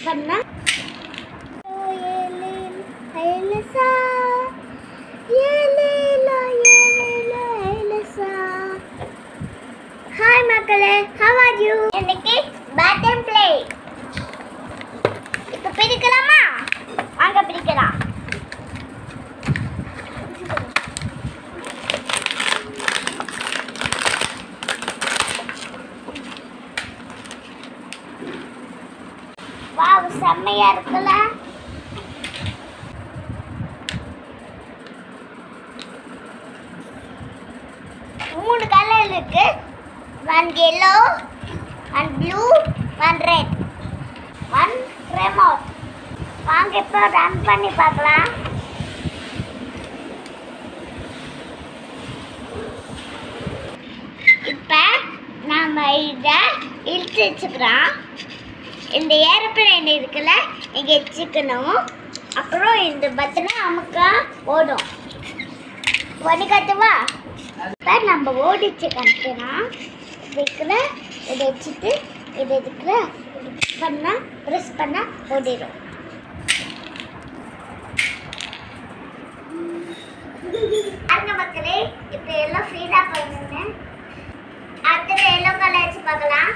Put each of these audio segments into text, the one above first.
பண்ணா ஹாய் மக்களே, how are you? இன்னைக்கு பேட்டன் ப்ளே. இப்போ பிடிக்கலாமா? வாங்க பிடிக்கலாம். வாவ், செம்மையா இருக்குல்ல? மூணு கலர் இருக்கு. One yellow, one blue, one red, one remote. வாங்க இப்போ ரன் பண்ணி பார்க்கலாம். இப்போ நாம இதை இழுத்து வச்சுக்கிறோம். இந்த ஏரோப்ளேன் இருக்குல்ல, இங்கே வச்சுக்கணும். அப்புறம் இந்த பட்டனை அமுக்கா ஓடும். ஒன்று கட்டுவா? இப்போ நம்ம ஓடிச்சு கட்டுறோம். இருக்கிற இதை வச்சுட்டு இதை இருக்கிற பண்ணால் ப்ரெஸ் பண்ணால் ஓடிடும். பாருங்க மக்களே, இப்போ எல்லாம் ஃப்ரீயாக பண்ணுங்க. அடுத்தது எல்லோ கலர் வச்சு பார்க்கலாம்.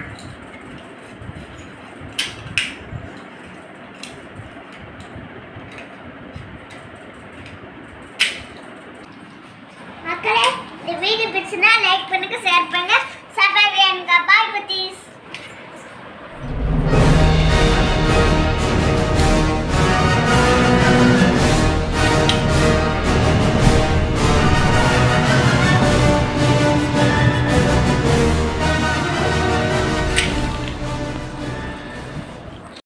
மக்களே, இந்த வீடியோ பிடிச்சுன்னா லைக் பண்ணுங்க, ஷேர் பண்ணுங்க, சப்ஸ்கிரைப் பண்ணுங்க. பாய் குட்டீஸ்.